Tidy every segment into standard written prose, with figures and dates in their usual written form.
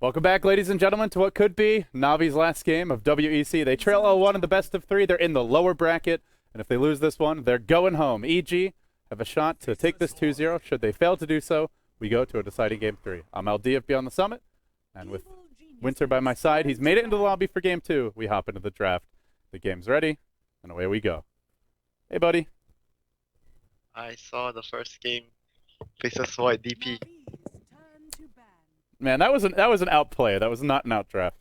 Welcome back, ladies and gentlemen, to what could be Navi's last game of WEC. They trail 0-1 in the best of three. They're in the lower bracket, and if they lose this one, they're going home. EG have a shot to take this 2-0. Should they fail to do so, we go to a deciding game 3. I'm LD of Beyond the Summit, and with Winter by my side, he's made it into the lobby for game 2. We hop into the draft. The game's ready, and away we go. Hey, buddy. I saw the first game, Faces Void DP. Man, that was an outplay. That was not an outdraft.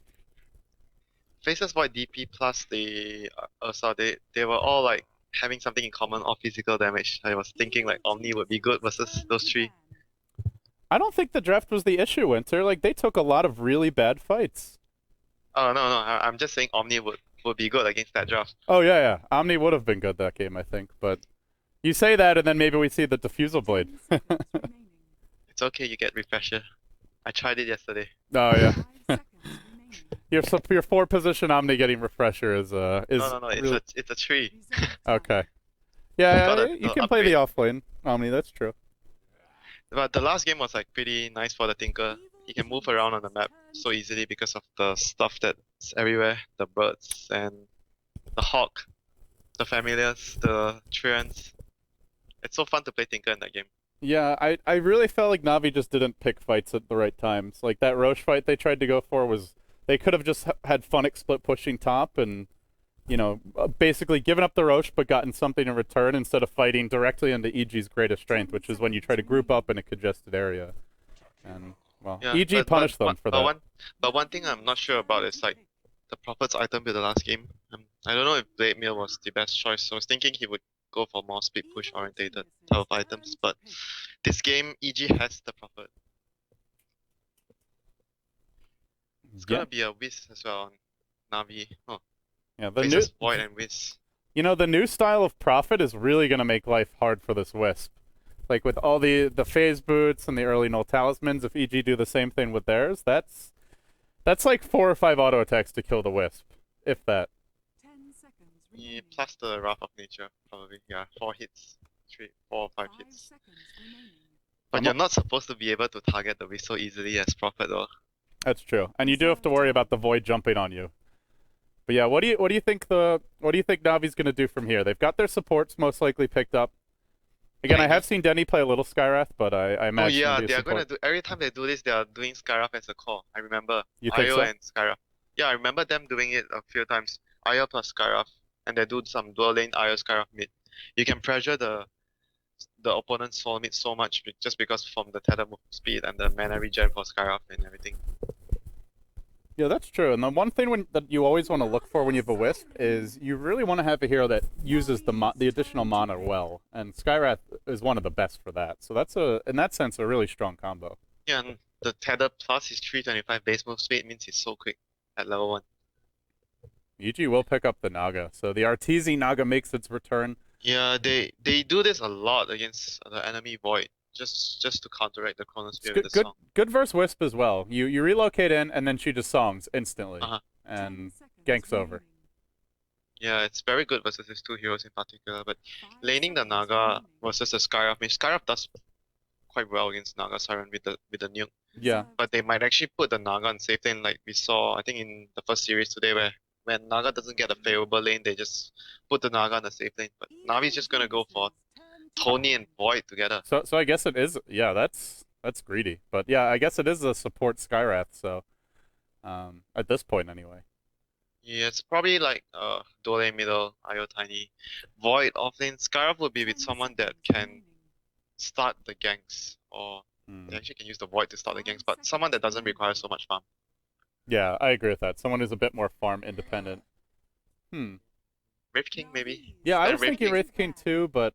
Faces Void DP plus the Ursa, they were all like having something in common of physical damage. I was thinking like Omni would be good versus those three. I don't think the draft was the issue, Winter. Like, they took a lot of really bad fights. Oh no, I'm just saying Omni would be good against that draft. Oh, yeah. Omni would have been good that game, I think. But you say that, and then maybe we see the Diffusal Blade. It's okay, you get Refresher. I tried it yesterday. Oh, yeah. Your 4-position Omni getting Refresher is No, really... it's a tree. Okay. Yeah, you can play the upgrade. offlane Omni, that's true. But the last game was like pretty nice for the Tinker. He can move around on the map so easily because of the stuff that's everywhere. The birds and the hawk, the familiars, the treants. It's so fun to play Tinker in that game. Yeah, I really felt like Navi just didn't pick fights at the right times. Like, that Roche fight they tried to go for was... They could have just had Funnick split pushing top and, you know, basically given up the Roche but gotten something in return instead of fighting directly into EG's greatest strength, which is when you try to group up in a congested area. And, well, Yeah, EG punished them for that. But one thing I'm not sure about is like the Prophet's item build the last game. I don't know if Blade Mail was the best choice. So I was thinking he would go for more speed push orientated type of items, but this game EG has the Prophet. It's gonna be a Whiz as well on Navi. Oh, yeah, the Faces Void and Whiz. You know, the new style of Prophet is really gonna make life hard for this Wisp. Like, with all the phase boots and the early null talismans, if EG do the same thing with theirs, that's like 4 or 5 auto attacks to kill the Wisp, if that. Yeah, plus the Wrath of Nature, probably. Yeah, 4 hits. 4 or 5 hits. But you're not supposed to be able to target the Wisp so easily as Prophet though. That's true, and you do have to worry about the Void jumping on you. But yeah, what do you think Navi's gonna do from here? They've got their supports most likely picked up. Again, I have seen Denny play a little Skywrath, but I imagine. Oh yeah, they are gonna do every time they do this. They are doing Skywrath as a core. I remember IO and Skywrath. Yeah, I remember them doing it a few times. IO plus Skywrath, and they do some dual lane IO Skywrath mid. You can pressure the opponent's soul mid so much just because from the tether move speed and the mana regen for Skywrath and everything. Yeah, that's true. And the one thing that you always want to look for when you have a Wisp is you really want to have a hero that uses the additional mana well, and Skywrath is one of the best for that. So that's in that sense a really strong combo. Yeah, and the tether plus his 325 base move speed means he's so quick at level 1. EG will pick up the Naga, so the Arteezy Naga makes its return. Yeah, they do this a lot against the enemy Void, just to counteract the Chronosphere with the song. Good versus Wisp as well. You relocate in, and then she just songs instantly, and ganks over. Yeah, it's very good versus these 2 heroes in particular, but laning the Naga versus the Skywrath, I mean, Skywrath does quite well against Naga Siren with the nuke. Yeah. But they might actually put the Naga on safe lane like we saw, I think in the first series today, where when Naga doesn't get a favorable lane, they just put the Naga on the safe lane. But Navi's just gonna go for Tony and Void together. So I guess it is. Yeah, that's greedy. But yeah, I guess it is a support Skywrath. So at this point anyway. Yeah, it's probably like dual lane middle, IO tiny, Void offlane. Skywrath would be with someone that can start the ganks, or they actually can use the Void to start the ganks, but someone that doesn't require so much farm. Yeah, I agree with that. Someone who's a bit more farm independent. Wraith King maybe? Yeah, I was thinking Wraith King too, but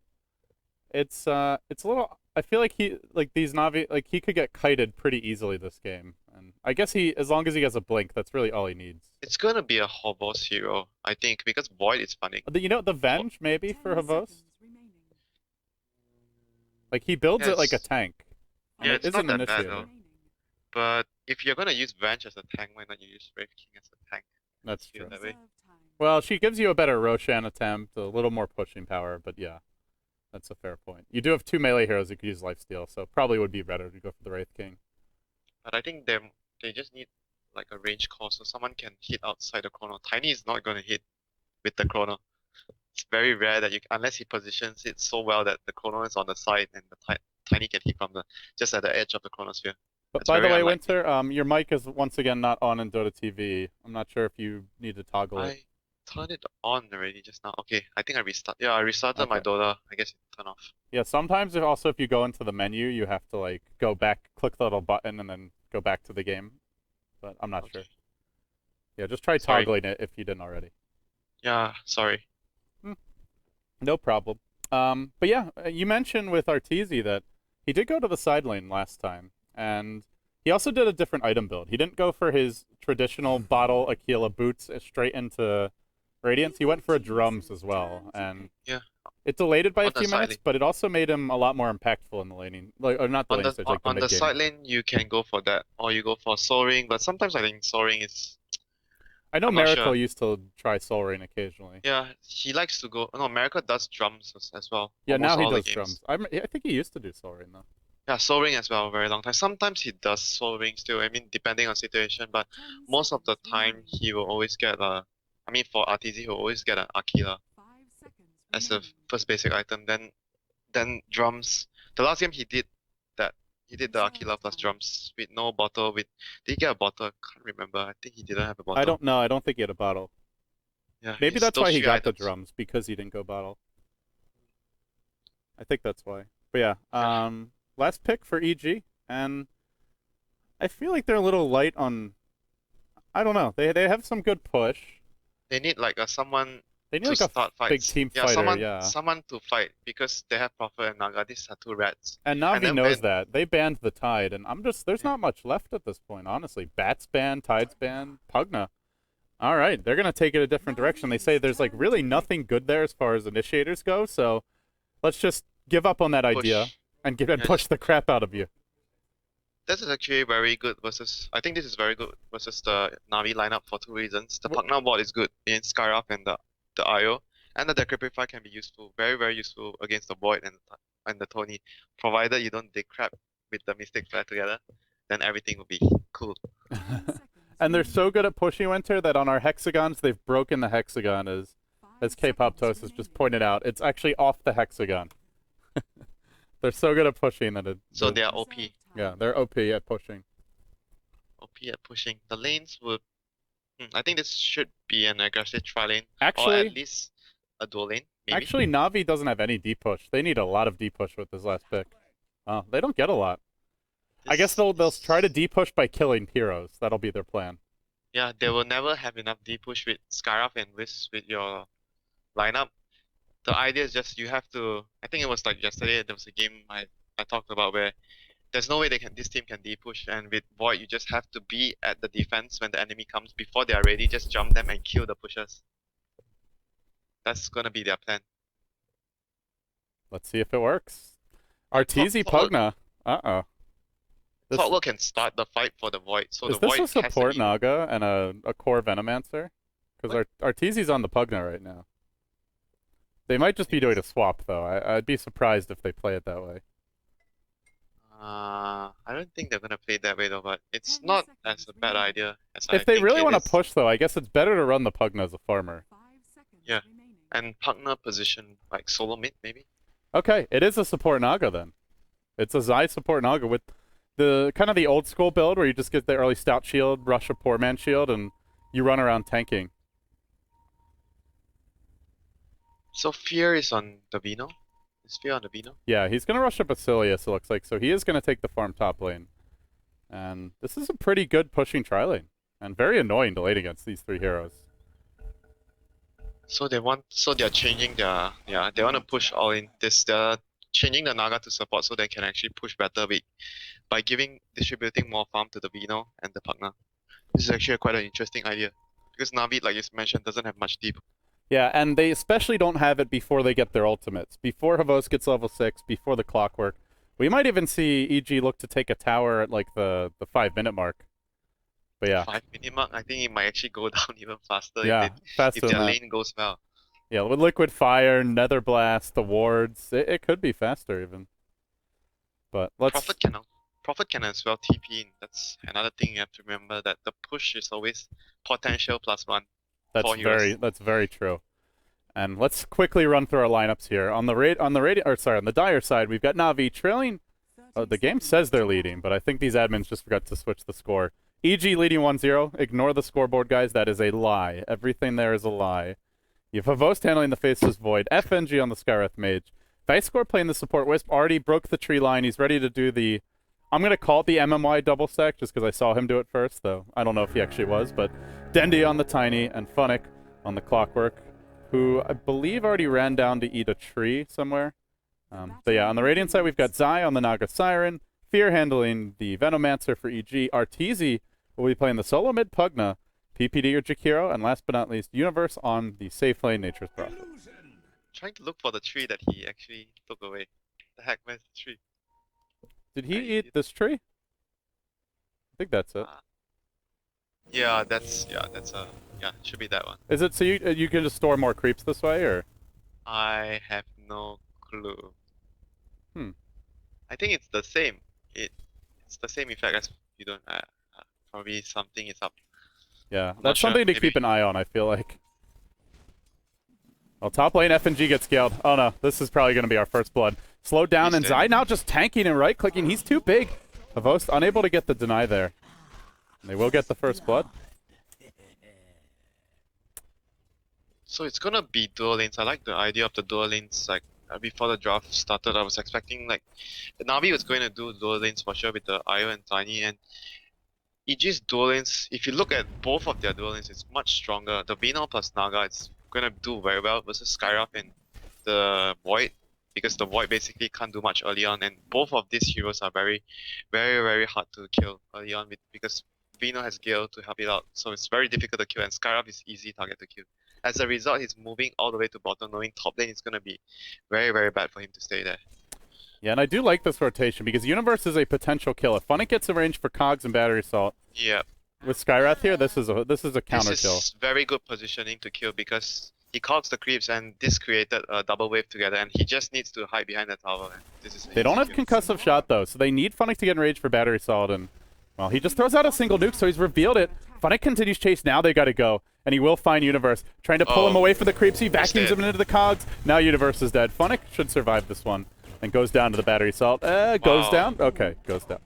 it's a little. I feel like these Navi, like, he could get kited pretty easily this game, and I guess as long as he gets a blink, that's really all he needs. It's gonna be a Hobos hero, I think, because Void is funny. You know, the Venge maybe for Havos. Like, he builds it like a tank. Yeah, it's not that bad initiator. though. But if you're gonna use Venge as a tank, why not use Wraith King as a tank? That's true. That way. Well, she gives you a better Roshan attempt, a little more pushing power, but yeah, that's a fair point. You do have 2 melee heroes who could use lifesteal, so probably would be better to go for the Wraith King. But I think they're they just need like a range call so someone can hit outside the corner. Tiny is not gonna hit with the corner. It's very rare that unless he positions it so well that the corner is on the side and the Tiny can hit from the just at the edge of the corner sphere. But It's by the very way, unlikely. Winter, your mic is once again not on in Dota TV. I'm not sure if you need to toggle it. I turned it on already just now. Okay, I think I restart. Yeah, I restarted my Okay. Dota. I guess it turned off. Yeah, sometimes also if you go into the menu, you have to like go back, click the little button, and then go back to the game. But I'm not sure. Okay. Yeah, just try Sorry. toggling it if you didn't already. Yeah, sorry. No problem. But yeah, you mentioned with Arteezy that he did go to the side lane last time, and he also did a different item build. He didn't go for his traditional bottle Aquila boots straight into Radiance. He went for a drums as well, and Yeah. it delayed it by a On the few side minutes, lane. but it also made him a lot more impactful in the laning, like or not the lane stage, like the On the mid game. side lane you can go for that, or you go for soaring, but sometimes I think soaring is I know I'm not sure. Miracle used to try Soul Rain occasionally. Yeah, he likes to go. No, America does drums as well. Yeah, Almost now he all the does games. drums. I think he used to do Soul Rain though. Yeah, soul ring as well, very long time. Sometimes he does soul ring still. I mean, depending on situation, but most of the time he will always get a. I mean, for RTZ, he'll always get an Aquila as the first basic item. Then drums. The last game he did that. He did the Aquila plus drums with no bottle. Did he get a bottle? I can't remember. I think he didn't have a I bottle. don't know. I don't think he had a bottle. Yeah, Maybe it's that's those why he three got the items. drums, because he didn't go bottle. I think that's why. But yeah, Yeah. last pick for EG, and I feel like they're a little light on. I don't know. They have some good push. They need like a someone They need to like a start big fights. team Yeah, fighter, yeah. someone to fight because they have Prophet and Naga. These are two rats. And And Navi then knows when that. They banned the Tide, and there's yeah, not much left at this point, honestly. Bats banned, Tide's banned, Pugna. All right, they're gonna take it a different direction. They say there's like really nothing good there as far as initiators go, so let's just give up on that idea push, and yeah, push just the crap out of you. this is actually very good versus. I think this is very good versus the Navi lineup for two reasons. The Pugna board is good in Skyruff and the IO, and the Decrepify can be useful, very useful against the Void and the Tony, provided you don't decrep with the Mystic Flare together, then everything will be cool. And they're so good at pushing Winter that on our hexagons, they've broken the hexagon, as K-Pop Toast has just pointed out. It's actually off the hexagon. They're so good at pushing that So they are OP. yeah, they're OP at pushing. OP at pushing. The lanes would. I think this should be an aggressive tri lane, or Actually, at least a dual lane, maybe. actually, Navi doesn't have any D push. They need a lot of D push with this last pick. Oh, they don't get a lot. I guess they'll try to D push by killing heroes. That'll be their plan. Yeah, they will never have enough D push with Skyruff and with your lineup. The idea is just you have to. I think it was like yesterday. There was a game I talked about where there's no way this team can D push, and with Void you just have to be at the defense when the enemy comes before they are ready. Just jump them and kill the pushers. That's gonna be their plan. Let's see if it works. Arteezy Pugna. Uh-oh. Clockwork can start the fight for the Void, so Is the this Void a support has to be. Naga and a core Venomancer? Because Arteezy's on the Pugna right now. They might just be doing a swap, though. I'd be surprised if they play it that way. I don't think they're gonna play it that way though, but it's not as a bad idea as I If they think really it want to is. push, though, I guess it's better to run the Pugna as a farmer. Yeah, and Pugna position like solo mid maybe. Okay, it is a support Naga then. It's a Zai support Naga with the kind of the old school build where you just get the early stout shield, rush a poor man shield, and you run around tanking. So Fear is on the Vino. Is Fear on the Vino? Yeah, he's gonna rush a Basilius, it looks like, so he is gonna take the farm top lane. And this is a pretty good pushing tri lane, and very annoying to lane against these three heroes. So they're changing they want to push all in this. They're changing the Naga to support so they can actually push better by distributing more farm to the Vino and the Pugna. This is actually quite an interesting idea because Navi, like you mentioned, doesn't have much deep. Yeah, and they especially don't have it before they get their ultimates. Before Havos gets level 6, before the clockwork. We might even see EG look to take a tower at like the 5-minute mark. But yeah. 5-minute mark, I think it might actually go down even faster Yeah, faster if than their that. lane goes well. Yeah, with Liquid Fire, Nether Blast, the wards, it could be faster even. But let's... Prophet can as well TP in. That's another thing you have to remember, that the push is always potential +1 That's for heroes. very true. And let's quickly run through our lineups here. On the Dire side, we've got Na'Vi trailing. Oh, the game says they're leading, but I think these admins just forgot to switch the score. EG leading 1-0. Ignore the scoreboard, guys. That is a lie. Everything there is a lie. You have Havost handling the Faceless Void. FNG on the Skywrath Mage. Vicescore playing the support Wisp. Already broke the tree line. He's ready to do the... I'm going to call it the MMY double stack just because I saw him do it first, though. I don't know if he actually was, but Dendy on the Tiny and Funnick on the Clockwork, who I believe already ran down to eat a tree somewhere. But yeah, on the Radiant side, we've got Zai on the Naga Siren, Fear handling the Venomancer for EG, Arteezy will be playing the solo mid Pugna, PPD or Jakiro, and last but not least, Universe on the safe lane Nature's Prophet. Trying to look for the tree that he actually took away. The heck, where's the tree? Did he eat this tree? I think that's it. Yeah, should be that one. Is it so you can just store more creeps this way, or? I have no clue. Hmm. I think it's the same. It's the same effect as you don't. Probably something is up. Yeah, that's something to keep an eye on, I feel like. Well, top lane FNG gets scaled. Oh no, this is probably going to be our first blood. Slowed down, and Zai now just tanking and right-clicking. He's too big. Havost unable to get the deny there. And they will get the first blood. So it's gonna be dual lanes. I like the idea of the dual lanes. Like before the draft started, I was expecting like Navi was going to do dual lanes for sure with the Io and Tiny, and EG's dual lanes. If you look at both of their dual lanes, it's much stronger. The Vino plus Naga, it's gonna do very well versus Skywrath and the Void, because the Void basically can't do much early on, and both of these heroes are very, very, very hard to kill early on because Vino has Gale to help it out, so it's very difficult to kill, and Skywrath is easy target to kill. As a result, he's moving all the way to bottom, knowing top lane is gonna be very, very bad for him to stay there. Yeah, and I do like this rotation because Universe is a potential kill. If Funnick gets a range for Cogs and Battery Assault, yeah, with Skywrath here, this is a counter this kill. is very good positioning to kill because he cogs the creeps, and this created a double wave together, and he just needs to hide behind the tower. And this is They don't have concussive shot though, so they need Funnick to get enraged for Battery Assault, and well, he just throws out a single nuke, so he's revealed it. Funnick continues chase. Now they gotta go, and he will find Universe trying to pull him away from the creeps. He vacuums him into the Cogs. Now Universe is dead. Funnick should survive this one, and goes down to the Battery Assault. Goes down. Okay, goes down.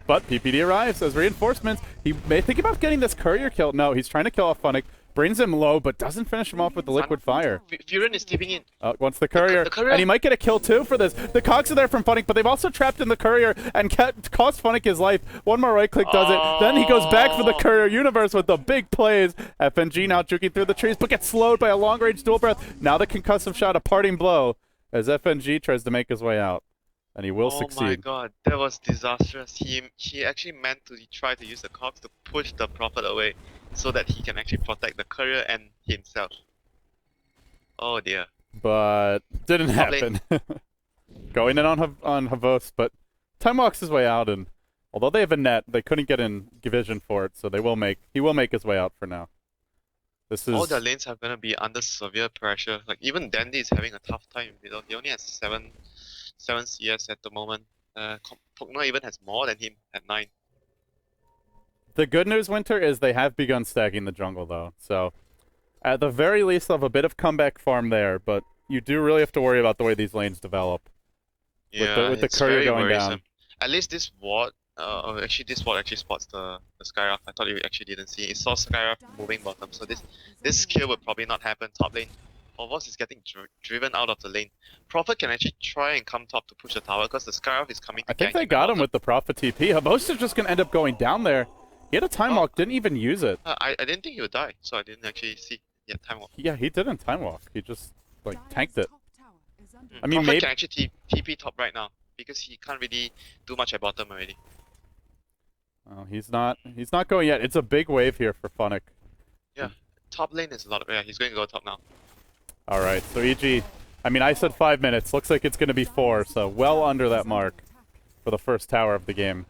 But PPD arrives as reinforcements. He may think about getting this courier kill. No, he's trying to kill off Funnick. Brings him low, but doesn't finish him off with the liquid fire. Furin is tipping in. Wants the courier, and he might get a kill too for this. The Cogs are there from Funnick, but they've also trapped in the courier and cost Funnick his life. One more right click does it. Then he goes back for the courier. Universe with the big plays. FNG now juking through the trees, but gets slowed by a long-range dual breath. Now the concussive shot, a parting blow, as FNG tries to make his way out. And he will succeed. Oh my god, that was disastrous. He actually meant to try to use the Cogs to push the Prophet away so that he can actually protect the courier and himself. Oh dear. But didn't happen. Going in on Havost, but Time walks his way out, and although they have a net, they couldn't get in vision for it, so he will make his way out for now. This is all the lanes are gonna be under severe pressure. Like even Dandy is having a tough time. You know, he only has 7 CS at the moment. Pugna even has more than him at 9. The good news, Winter, is they have begun stacking the jungle, though. So, at the very least, they'll have a bit of comeback farm there, but you do really have to worry about the way these lanes develop. Yeah, with the courier going down. At least this ward, actually this ward actually spots the Skywrath. I thought you actually didn't see it. It saw Skywrath moving bottom, so this kill would probably not happen top lane. Orvos is getting driven out of the lane. Prophet can actually try and come top to push the tower because the Skywrath is coming to I think they got him with the Prophet TP. Havost is just going to end up going down there. He had a time walk, didn't even use it. I didn't think he would die, so I didn't actually see. Yeah, time walk. Yeah, he didn't time walk. He just like tanked it. I mean, Prophet maybe can actually TP top right now because he can't really do much at bottom already. Oh, he's not going yet. It's a big wave here for Funnick. Yeah, top lane is a lot of. Yeah, he's going to go top now. All right, so EG. I mean, I said 5 minutes. Looks like it's going to be 4, so well under that mark for the first tower of the game.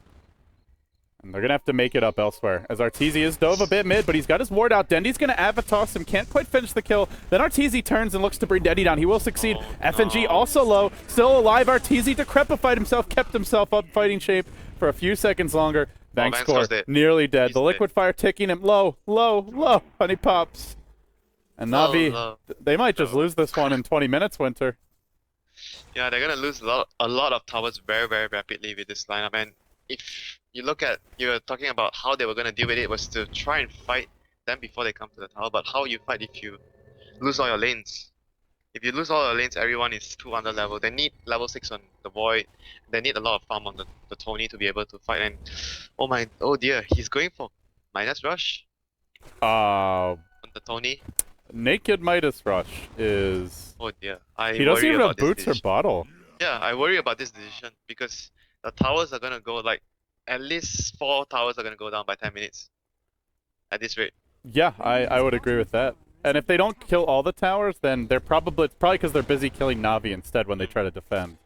And they're going to have to make it up elsewhere. As Arteezy is dove a bit mid, but he's got his ward out. Dendy's going to Avatos him. Can't quite finish the kill. Then Arteezy turns and looks to bring Dendy down. He will succeed. FNG also low. Still alive. Arteezy decrepified himself. Kept himself up fighting shape. for a few seconds longer. Bank Bankscore's score dead. nearly dead. He's The dead. liquid fire ticking him low, and he pops. And Na'Vi, Low. they might just lose this one in 20 minutes, Winter. Yeah, they're gonna lose a lot of towers very, very rapidly with this lineup. And if you look at, you're talking about how they were gonna deal with it was to try and fight them before they come to the tower. But how you fight if you lose all your lanes? If you lose all your lanes, everyone is too under level. They need level 6 on the Void. They need a lot of farm on the Tony to be able to fight. And oh dear, he's going for minus rush on the Tony. Naked Midas Rush is... Oh dear, He doesn't even have boots or decision. bottle. Yeah, I worry about this decision because the towers are gonna go like at least 4 towers are gonna go down by 10 minutes at this rate. Yeah, I would agree with that. And if they don't kill all the towers, then it's probably because they're busy killing Na'Vi instead when they try to defend.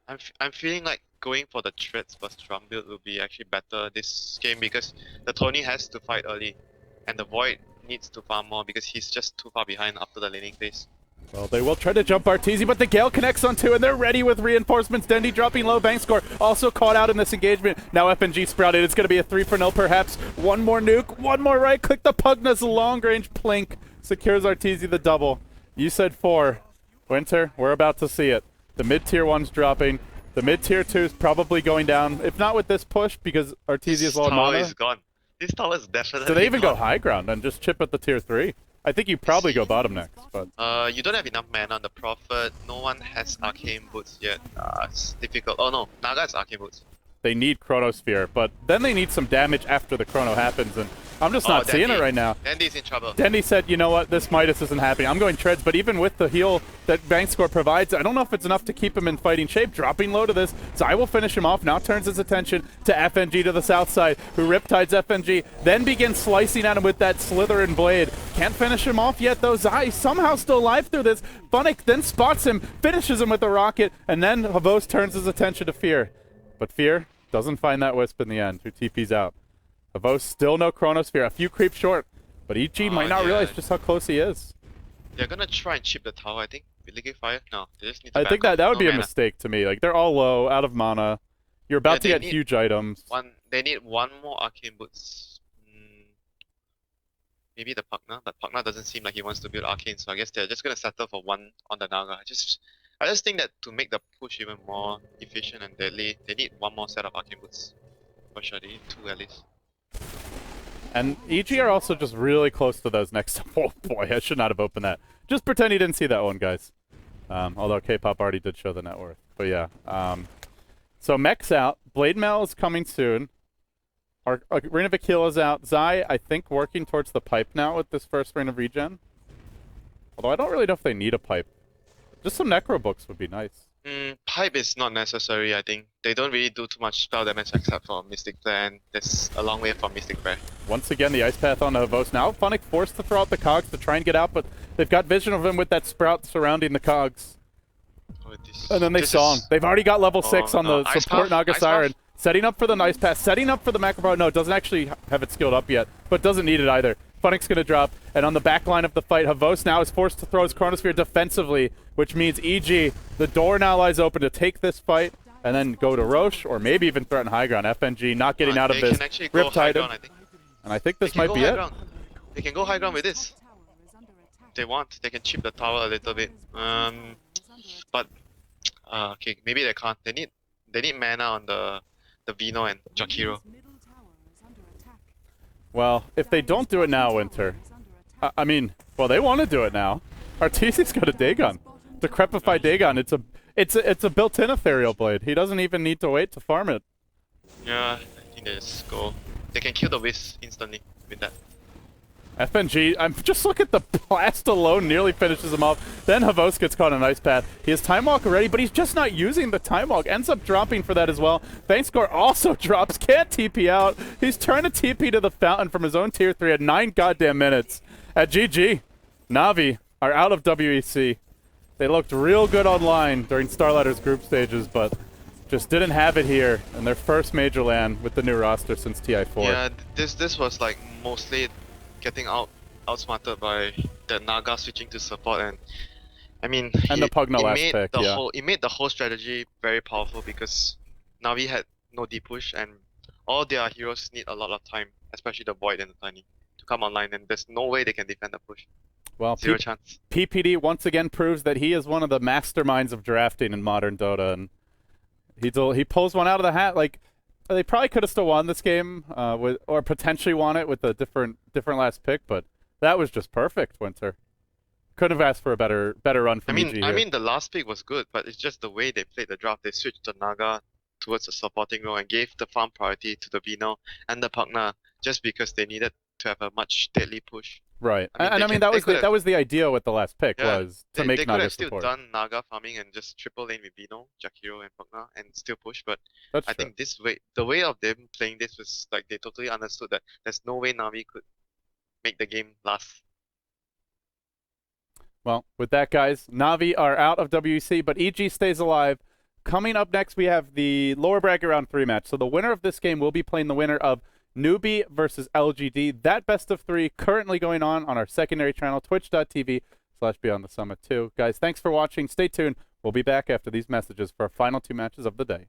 I'm feeling like going for the Treads plus Drum build will be actually better this game because the Tony has to fight early and the Void needs to farm more because he's just too far behind after the laning phase. Well, they will try to jump Arteezy, but the Gale connects on 2, and they're ready with reinforcements. Dendy dropping low, bank score also caught out in this engagement. Now FNG sprouted. It's going to be a 3-for-0 perhaps. One more nuke, one more right click. The Pugna's long-range plink secures Arteezy the double. You said 4. Winter, we're about to see it. The mid-tier 1's dropping. The mid-tier 2's probably going down, if not with this push, because Arteezy is low on mana. This tower is gone. This tower is definitely Do they even gone. go high ground and just chip at the tier 3? I think you probably go bottom next, but... You don't have enough mana on the Prophet. No one has Arcane Boots yet. It's difficult. Oh no, Naga has Arcane Boots. They need Chronosphere, but then they need some damage after the Chrono happens, and I'm just not seeing it right now. Dendy's in trouble. Dendy said, you know what, this Midas isn't happening. I'm going Treads, but even with the heal that Bankscore provides, I don't know if it's enough to keep him in fighting shape. Dropping low to this, Zai will finish him off. Now turns his attention to FNG to the south side, who riptides FNG, then begins slicing at him with that Slytherin blade. Can't finish him off yet, though. Zai somehow still alive through this. Funnick then spots him, finishes him with a rocket, and then Havos turns his attention to Fear. But Fear doesn't find that Wisp in the end, who TP's out. Havos still no Chronosphere, a few creeps short, but EG might not realize just how close he is. They're gonna try and chip the tower, I think, with Liquid Fire. No, they just need to I think that would be a mana. mistake to me. Like, they're all low, out of mana. You're about to get huge items. They need one more Arcane Boots. Maybe the Pugna, but Pugna doesn't seem like he wants to build Arcane, so I guess they're just gonna settle for one on the Naga. I just think that to make the push even more efficient and deadly, they need one more set of Arcane Boots. For sure, they need 2 at least. And EG are also just really close to those next... Oh boy, I should not have opened that. Just pretend you didn't see that one, guys. Although K-pop already did show the net worth. But yeah. So Mech's out. Blade Mail is coming soon. Our Reign of Akil is out. Zai, I think, working towards the pipe now with this first Reign of Regen. Although I don't really know if they need a pipe. Just some Necro books would be nice. Pipe is not necessary, I think. They don't really do too much spell damage except for Mystic Plan. That's a long way from Mystic Prayer. Once again, the Ice Path on Havos. Now Funnick forced to throw out the cogs to try and get out, but they've got vision of him with that sprout surrounding the cogs. And then they saw him. They've already got level 6 on the support Naga Siren. Setting up for the Nice Path, setting up for the Macro. No, it doesn't actually have it skilled up yet, but doesn't need it either. Funnick's going to drop, and on the back line of the fight, Havos now is forced to throw his Chronosphere defensively, which means EG, the door now lies open to take this fight, and then go to Roche, or maybe even threaten high ground. FNG not getting out of this. Riptide him. And I think this might be it. They can go high ground with this. If they want, they can chip the tower a little bit. But okay, maybe they can't. They need mana on the Vino and Jakiro. Well, if they don't do it now, Winter, I mean, well, they want to do it now. Arteezy's got a Dagon, Decrepified Dagon. It's a built-in Ethereal Blade. He doesn't even need to wait to farm it. Yeah, I think they just go. They can kill the Wisp instantly with that. FNG, just look at the blast alone, nearly finishes him off. Then Havos gets caught on an Ice Path. He has Time Walk already, but he's just not using the Time Walk. Ends up dropping for that as well. Bankscore also drops, can't TP out. He's trying to TP to the fountain from his own tier 3 at 9 goddamn minutes. At GG, Na'Vi are out of WEC. They looked real good online during Starlighters group stages, but just didn't have it here in their first major LAN with the new roster since TI4. Yeah, this was like mostly getting outsmarted by the Naga switching to support, and I mean, and the Pugna last pick, it made the whole strategy very powerful because Na'Vi had no deep push, and all their heroes need a lot of time, especially the Void and the Tiny, to come online, and there's no way they can defend the push. Well, Zero chance. PPD once again proves that he is one of the masterminds of drafting in modern Dota, and he pulls one out of the hat. Like, they probably could have still won this game, or potentially won it with a different last pick, but that was just perfect, Winter. Couldn't have asked for a better run from EG I here. mean, the last pick was good, but it's just the way they played the draft. They switched the Naga towards the supporting role and gave the farm priority to the Vino and the Pugna just because they needed to have a much deadly push. Right, I mean, and I mean that was the idea with the last pick, Yeah, was to make they could Naga have still support. done Naga farming and just triple lane with Vino, Jakiro, and Pugna and still push, but That's I true. think the way of them playing this was like they totally understood that there's no way Navi could make the game last. Well, with that, guys, Navi are out of WEC, but EG stays alive. Coming up next, we have the lower bracket round 3 match. So the winner of this game will be playing the winner of Newbie versus LGD. That best of 3 currently going on our secondary channel, twitch.tv/Beyond the Summit 2. Guys, thanks for watching. Stay tuned. We'll be back after these messages for our final 2 matches of the day.